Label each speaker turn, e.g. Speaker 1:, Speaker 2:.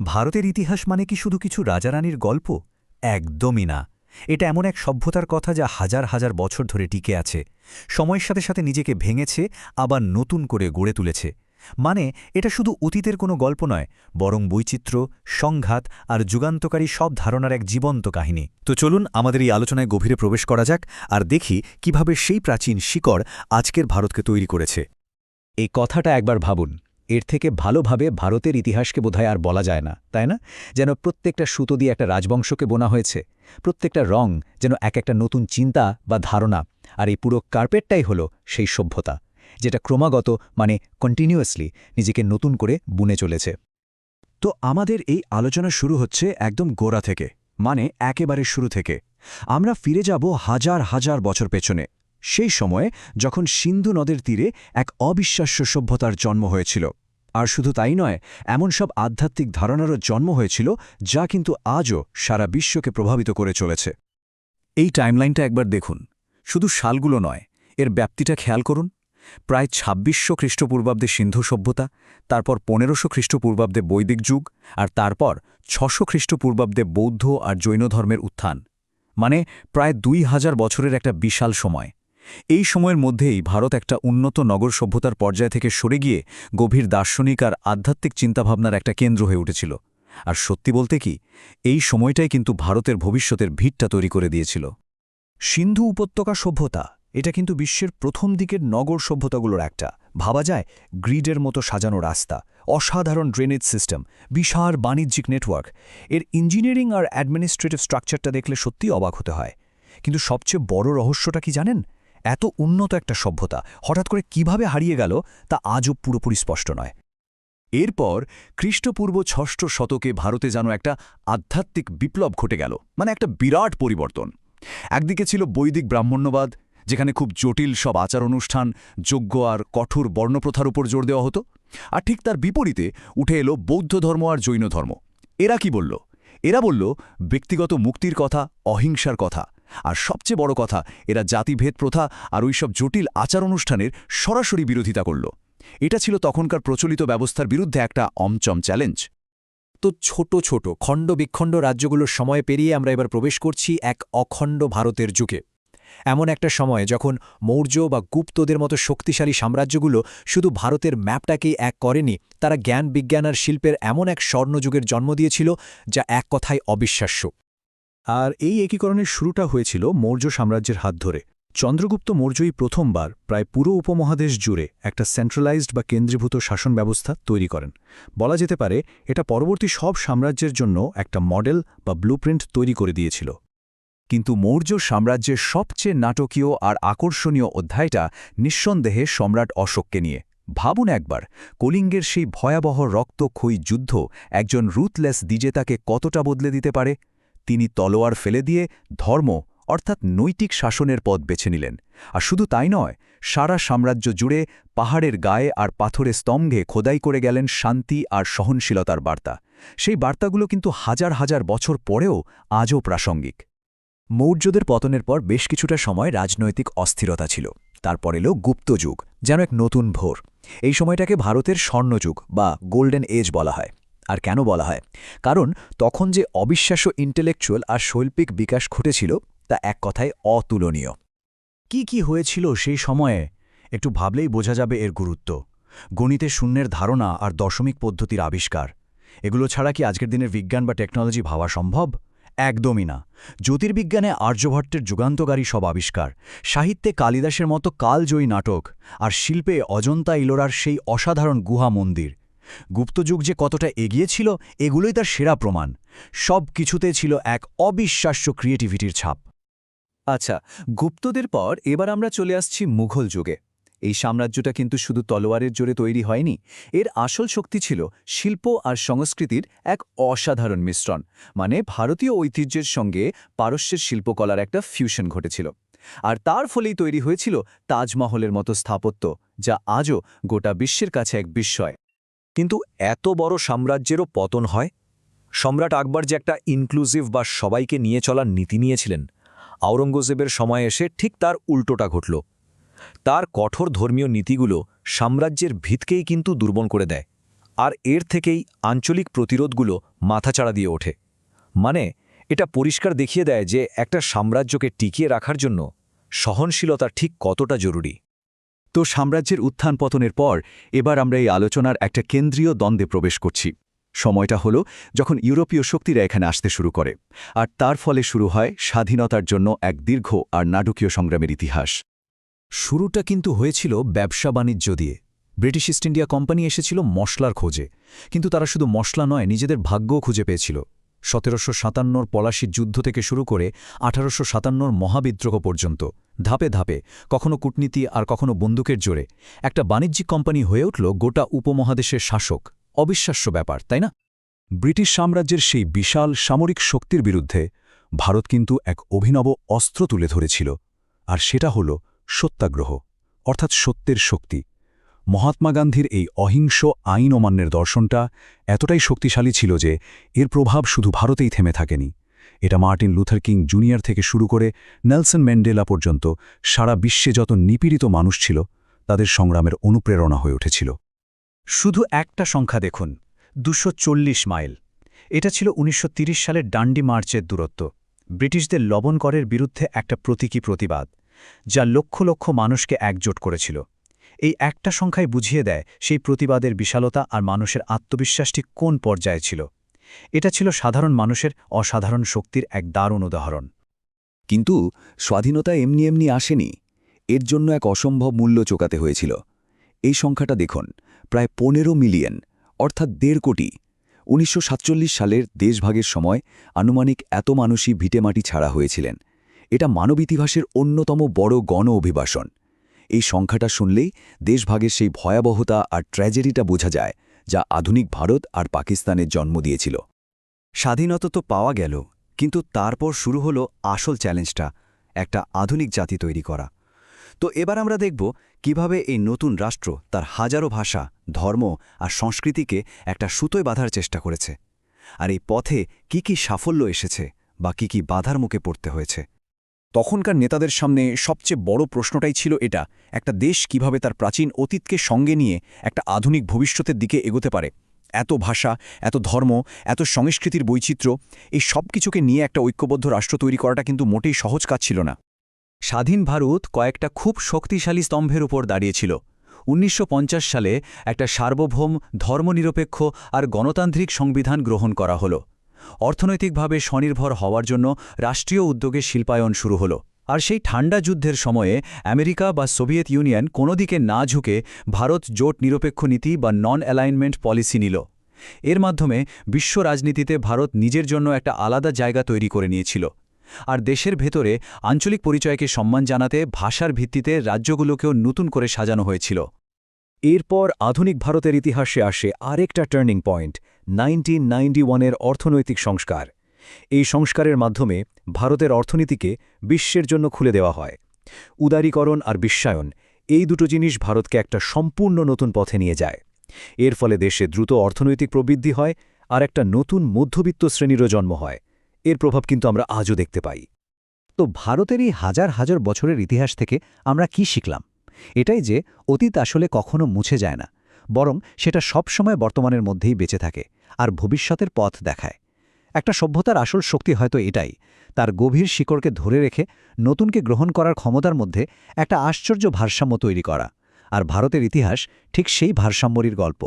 Speaker 1: ভারতের ইতিহাস মানে কি শুধু কিছু রাজারানীর গল্প? একদমই না। এটা এমন এক সভ্যতার কথা যা হাজার হাজার বছর ধরে টিকে আছে, সময়ের সাথে সাথে নিজেকে ভেঙেছে, আবার নতুন করে গড়ে তুলেছে। মানে এটা শুধু অতীতের কোনো গল্প নয়, বরং বৈচিত্র্য, সংঘাত আর যুগান্তকারী সব ধারণার এক জীবন্ত কাহিনী। তো চলুন আমাদের এই আলোচনায় গভীরে প্রবেশ করা যাক আর দেখি কিভাবে সেই প্রাচীন শিকড় আজকের ভারতকে তৈরি করেছে।
Speaker 2: এই কথাটা একবার ভাবুন, এর থেকে ভালোভাবে ভারতের ইতিহাসকে বোধহয় আর বলা যায় না, তাই না? যেন প্রত্যেকটা সুতো দিয়ে একটা রাজবংশকে বোনা হয়েছে, প্রত্যেকটা রং যেন এক একটা নতুন চিন্তা বা ধারণা। আর এই পুরো কার্পেটটাই হলো সেই সভ্যতা, যেটা ক্রমাগত কন্টিনিউয়াসলি নিজেকে নতুন করে বুনে চলেছে।
Speaker 3: তো আমাদের এই আলোচনা শুরু হচ্ছে একদম গোড়া থেকে, মানে একেবারে শুরু থেকে। আমরা ফিরে যাব হাজার হাজার বছর পেছনে, সেই সময়ে যখন সিন্ধু নদের তীরে এক অবিশ্বাস্য সভ্যতার জন্ম হয়েছিল। আর শুধু তাই নয়, এমন সব আধ্যাত্মিক ধারণারও জন্ম হয়েছিল যা কিন্তু আজও সারা বিশ্বকে প্রভাবিত করে চলেছে।
Speaker 2: এই টাইমলাইনটা একবার দেখুন, শুধু সালগুলো নয়, এর ব্যাপ্তিটা খেয়াল করুন। প্রায় ২৬০০ খ্রিস্টপূর্বাব্দে সিন্ধু সভ্যতা, তারপর ১৫০০ খ্রিস্টপূর্বাব্দে বৈদিক যুগ, আর তারপর ৬০০ খ্রিস্টপূর্বাব্দে বৌদ্ধ আর জৈন ধর্মের উত্থান। মানে প্রায় ২০০০ বছরের একটা বিশাল সময়। এই সময়ের মধ্যেই ভারত একটা উন্নত নগর সভ্যতার পর্যায় থেকে সরে গিয়ে গভীর দার্শনিক আর আধ্যাত্মিক চিন্তাভাবনার একটা কেন্দ্র হয়ে উঠেছিল। আর সত্যি বলতে কি, এই সময়টাই কিন্তু ভারতের ভবিষ্যতের ভিতটা তৈরি করে দিয়েছিল।
Speaker 3: সিন্ধু উপত্যকা সভ্যতা, এটা কিন্তু বিশ্বের প্রথম দিকের নগর সভ্যতাগুলোর একটা। ভাবা যায় গ্রিডের মতো সাজানো রাস্তা, অসাধারণ ড্রেনেজ সিস্টেম, বিশাল বাণিজ্যিক নেটওয়ার্ক। এর ইঞ্জিনিয়ারিং আর অ্যাডমিনিস্ট্রেটিভ স্ট্রাকচারটা দেখলে সত্যিই অবাক হতে হয়। কিন্তু সবচেয়ে বড় রহস্যটা কি জানেন? এত উন্নত একটা সভ্যতা হঠাৎ করে কিভাবে হারিয়ে গেল তা আজও পুরোপুরি স্পষ্ট নয়। এরপর খ্রিস্টপূর্ব ৬ষ্ঠ শতকে ভারতে যেন একটা আধ্যাত্মিক বিপ্লব ঘটে গেল, মানে একটা বিরাট পরিবর্তন। একদিকে ছিল বৈদিক ব্রাহ্মণ্যবাদ, যেখানে খুব জটিল সব আচার অনুষ্ঠান, যজ্ঞ আর কঠোর বর্ণপ্রথার উপর জোর দেওয়া হতো। আর ঠিক তার বিপরীতে উঠে এলো বৌদ্ধ ধর্ম আর জৈন ধর্ম। এরা কি বলল? এরা বলল ব্যক্তিগত মুক্তির কথা, অহিংসার কথা। আর সবচেয়ে বড় কথা, এরা জাতিভেদ প্রথা আর ওইসব জটিল আচার অনুষ্ঠানের সরাসরি বিরোধিতা করল। এটা ছিল তখনকার প্রচলিত ব্যবস্থার বিরুদ্ধে একটা অমচম চ্যালেঞ্জ।
Speaker 2: তো ছোট ছোট খণ্ড বিখণ্ড রাজ্যগুলোর সময় পেরিয়ে আমরা এবার প্রবেশ করছি এক অখণ্ড ভারতের যুগে। এমন একটা সময় যখন মৌর্য বা গুপ্তদের মতো শক্তিশালী সাম্রাজ্যগুলো শুধু ভারতের ম্যাপটাকেই এক করেনি, তারা জ্ঞান, বিজ্ঞান আর শিল্পের এমন এক স্বর্ণযুগের জন্ম দিয়েছিল যা এক কথায় অবিশ্বাস্য।
Speaker 3: আর এই একীকরণের শুরুটা হয়েছিল মৌর্য সাম্রাজ্যের হাত ধরে। চন্দ্রগুপ্ত মৌর্যই প্রথমবার প্রায় পুরো উপমহাদেশ জুড়ে একটা সেন্ট্রালাইজড বা কেন্দ্রীভূত শাসন ব্যবস্থা তৈরি করেন। বলা যেতে পারে এটা পরবর্তী সব সাম্রাজ্যের জন্য একটা মডেল বা ব্লুপ্রিন্ট তৈরি করে দিয়েছিল। কিন্তু মৌর্য সাম্রাজ্যের সবচেয়ে নাটকীয় আর আকর্ষণীয় অধ্যায়টা নিঃসন্দেহে সম্রাট অশোককে নিয়ে। ভাবুন একবার, কলিঙ্গের সেই ভয়াবহ রক্তক্ষয়ী যুদ্ধ একজন রুথলেস বিজেতাকে কতটা বদলে দিতে পারে। তিনি তলোয়ার ফেলে দিয়ে ধর্ম অর্থাৎ নৈতিক শাসনের পথ বেছে নিলেন। আর শুধু তাই নয়, সারা সাম্রাজ্য জুড়ে পাহাড়ের গায়ে আর পাথরের স্তম্ভে খোদাই করে গেলেন শান্তি আর সহনশীলতার বার্তা। সেই বার্তাগুলো কিন্তু হাজার হাজার বছর পরেও আজও প্রাসঙ্গিক। মৌর্যদের পতনের পর বেশ কিছুটা সময় রাজনৈতিক অস্থিরতা ছিল। তারপর এলো গুপ্ত যুগ, যেন এক নতুন ভোর। এই সময়টাকে ভারতের স্বর্ণযুগ বা গোল্ডেন এজ বলা হয়। আর কেন বলা হয়? কারণ তখন যে অবিশ্বাস্য ইন্টেলেকচুয়াল আর শৈল্পিক বিকাশ ঘটেছিল তা এক কথায় অতুলনীয়। কি হয়েছিল সেই সময়ে? একটু ভাবলেই বোঝা যাবে এর গুরুত্ব। গণিতে শূন্যের ধারণা আর দশমিক পদ্ধতির আবিষ্কার, এগুলো ছাড়া কি আজকের দিনের বিজ্ঞান বা টেকনোলজি ভাবা সম্ভব? একদমই না। জ্যোতির্বিজ্ঞানে আর্যভট্টের যুগান্তকারী সব আবিষ্কার, সাহিত্যে কালিদাসের মতো কালজয়ী নাটক, আর শিল্পে অজন্তা ইলোরার সেই অসাধারণ গুহা মন্দির। গুপ্তযুগ যে কতটা এগিয়ে ছিল এগুলোই তার সেরা প্রমাণ। সব কিছুতে ছিল এক অবিশ্বাস্য ক্রিয়েটিভিটির ছাপ।
Speaker 2: আচ্ছা, গুপ্তদের পর এবার আমরা চলে আসছি মুঘল যুগে। এই সাম্রাজ্যটা কিন্তু শুধু তলোয়ারের জোরে তৈরি হয়নি, এর আসল শক্তি ছিল শিল্প আর সংস্কৃতির এক অসাধারণ মিশ্রণ। মানে ভারতীয় ঐতিহ্যের সঙ্গে পারস্যের শিল্পকলার একটা ফিউশন ঘটেছিল। আর তার ফলেই তৈরি হয়েছিল তাজমহলের মতো স্থাপত্য, যা আজও গোটা বিশ্বের কাছে এক বিস্ময়।
Speaker 1: কিন্তু এত বড় সাম্রাজ্যেরও পতন হয়? সম্রাট আকবর যে একটা ইনক্লুসিভ বা সবাইকে নিয়ে চলার নীতি নিয়েছিলেন, আওরঙ্গজেবের সময় এসে ঠিক তার উল্টোটা ঘটল। তার কঠোর ধর্মীয় নীতিগুলো সাম্রাজ্যের ভিতকেই কিন্তু দুর্বল করে দেয়।
Speaker 2: আর এর থেকেই আঞ্চলিক প্রতিরোধগুলো মাথাচাড়া দিয়ে ওঠে। মানে এটা পরিষ্কার দেখিয়ে দেয় যে একটা সাম্রাজ্যকে টিকিয়ে রাখার জন্য সহনশীলতা ঠিক কতটা জরুরি।
Speaker 3: তো সাম্রাজ্যের উত্থান পতনের পর এবার আমরা এই আলোচনার একটা কেন্দ্রীয় দ্বন্দ্বে প্রবেশ করছি। সময়টা হলো যখন ইউরোপীয় শক্তিরা এখানে আসতে শুরু করে, আর তার ফলে শুরু হয় স্বাধীনতার জন্য এক দীর্ঘ আর নাটকীয় সংগ্রামের ইতিহাস।
Speaker 1: শুরুটা কিন্তু হয়েছিল ব্যবসা বাণিজ্য দিয়ে। ব্রিটিশ ইস্ট ইন্ডিয়া কোম্পানি এসেছিল মশলার খোঁজে, কিন্তু তারা শুধু মশলা নয়, নিজেদের ভাগ্যও খুঁজে পেয়েছিল। 1757 পলাশির যুদ্ধ থেকে শুরু করে 1857 মহাবিদ্রোহ পর্যন্ত ধাপে ধাপে, কখনো কূটনীতি আর কখনো বন্দুকের জোরে, একটা বাণিজ্যিক কোম্পানি হয়ে উঠল গোটা উপমহাদেশের শাসক। অবিশ্বাস্য ব্যাপার, তাই না?
Speaker 3: ব্রিটিশ সাম্রাজ্যের সেই বিশাল সামরিক শক্তির বিরুদ্ধে ভারত কিন্তু এক অভিনব অস্ত্র তুলে ধরেছিল, আর সেটা হল সত্যাগ্রহ, অর্থাৎ সত্যের শক্তি। মহাত্মা গান্ধীর এই অহিংস আইন অমান্যের দর্শনটা এতটাই শক্তিশালী ছিল যে এর প্রভাব শুধু ভারতেই থেমে থাকেনি। এটা মার্টিন লুথার কিং জুনিয়র থেকে শুরু করে নেলসন ম্যান্ডেলা পর্যন্ত সারা বিশ্বে যত নিপীড়িত মানুষ ছিল তাদের সংগ্রামের অনুপ্রেরণা হয়ে উঠেছিল।
Speaker 1: শুধু একটা সংখ্যা দেখুন, 240 মাইল। এটা ছিল 1930 সালের ডান্ডি মার্চের দূরত্ব। ব্রিটিশদের লবণ করের বিরুদ্ধে একটা প্রতীকী প্রতিবাদ, যা লক্ষ লক্ষ মানুষকে একজোট করেছিল। এই একটা সংখ্যায় বুঝিয়ে দেয় সেই প্রতিবাদের বিশালতা আর মানুষের আত্মবিশ্বাসটি কোন পর্যায়ে ছিল। এটা ছিল সাধারণ মানুষের অসাধারণ শক্তির এক দারুণ উদাহরণ।
Speaker 2: কিন্তু স্বাধীনতা এমনি এমনি আসেনি, এর জন্য এক অসম্ভব মূল্য চোকাতে হয়েছিল। এই সংখ্যাটা দেখুন, প্রায় 15 মিলিয়ন, অর্থাৎ 1.5 কোটি। 1947 সালের দেশভাগের সময় আনুমানিক এত মানুষই ভিটেমাটি ছাড়া হয়েছিলেন। এটা মানব ইতিহাসের অন্যতম বড় গণ অভিবাসন। এই সংখ্যাটা শুনলেই দেশভাগের সেই ভয়াবহতা আর ট্র্যাজেডিটা বোঝা যায়, যা আধুনিক ভারত আর পাকিস্তানের জন্ম দিয়েছিল।
Speaker 1: স্বাধীনতা তো পাওয়া গেল, কিন্তু তারপর শুরু হলো আসল চ্যালেঞ্জটা, একটা আধুনিক জাতি তৈরি করা। তো এবার আমরা দেখব কিভাবে এই নতুন রাষ্ট্র তার হাজারো ভাষা, ধর্ম আর সংস্কৃতিকে একটা সুতোয় বাঁধার চেষ্টা করেছে। আর এই পথে কি কি সাফল্য এসেছে বা কি কি বাধার মুখে পড়তে হয়েছে।
Speaker 3: তখনকার নেতাদের সামনে সবচেয়ে বড় প্রশ্নটাই ছিল এটা, একটা দেশ কিভাবে তার প্রাচীন অতীতকে সঙ্গে নিয়ে একটা আধুনিক ভবিষ্যতের দিকে এগোতে পারে। এত ভাষা, এত ধর্ম, এত সংস্কৃতির বৈচিত্র্য, এই সব কিছুকে নিয়ে একটা ঐক্যবদ্ধ রাষ্ট্র তৈরি করাটা কিন্তু মোটেই সহজ কাজ ছিল না।
Speaker 1: স্বাধীন ভারত কয়েকটা খুব শক্তিশালী স্তম্ভের উপর দাঁড়িয়েছিল। 1950 সালে একটা সার্বভৌম, ধর্মনিরপেক্ষ আর গণতান্ত্রিক সংবিধান গ্রহণ করা হলো। অর্থনৈতিকভাবে স্বনির্ভর হওয়ার জন্য রাষ্ট্রীয় উদ্যোগে শিল্পায়ন শুরু হলো। আর সেই ঠান্ডা যুদ্ধের সময়ে আমেরিকা বা সোভিয়েত ইউনিয়ন কোনো দিকে না ঝুঁকে ভারত জোট নিরপেক্ষ নীতি বা নন অ্যালাইনমেন্ট পলিসি নিল। এর মাধ্যমে বিশ্ব রাজনীতিতে ভারত নিজের জন্য একটা আলাদা জায়গা তৈরি করে নিয়েছিল। আর দেশের ভেতরে আঞ্চলিক পরিচয়কে সম্মান জানাতে ভাষার ভিত্তিতে রাজ্যগুলোকেও নতুন করে সাজানো হয়েছিল।
Speaker 3: এরপর আধুনিক ভারতের ইতিহাসে আসে আরেকটা টার্নিং পয়েন্ট, 1991-এর অর্থনৈতিক সংস্কার। এই সংস্কারের মাধ্যমে ভারতের অর্থনীতিকে বিশ্বের জন্য খুলে দেওয়া হয়। উদারীকরণ আর বিশ্বায়ন, এই দুটো জিনিস ভারতকে একটা সম্পূর্ণ নতুন পথে নিয়ে যায়। এর ফলে দেশে দ্রুত অর্থনৈতিক প্রবৃদ্ধি হয় আর একটা নতুন মধ্যবিত্ত শ্রেণীরও জন্ম হয়। এর প্রভাব কিন্তু আমরা আজও দেখতে পাই।
Speaker 1: তো ভারতের এই হাজার হাজার বছরের ইতিহাস থেকে আমরা কি শিখলাম? এটাই যে অতীত আসলে কখনো মুছে যায় না, বরং সেটা সবসময় বর্তমানের মধ্যেই বেঁচে থাকে আর ভবিষ্যতের পথ দেখায়। একটা সভ্যতার আসল শক্তি হয়তো এটাই, তার গভীর শিকড়কে ধরে রেখে নতুনকে গ্রহণ করার ক্ষমতার মধ্যে একটা আশ্চর্য ভারসাম্য তৈরি করা। আর ভারতের ইতিহাস ঠিক সেই ভারসাম্যেরই গল্প।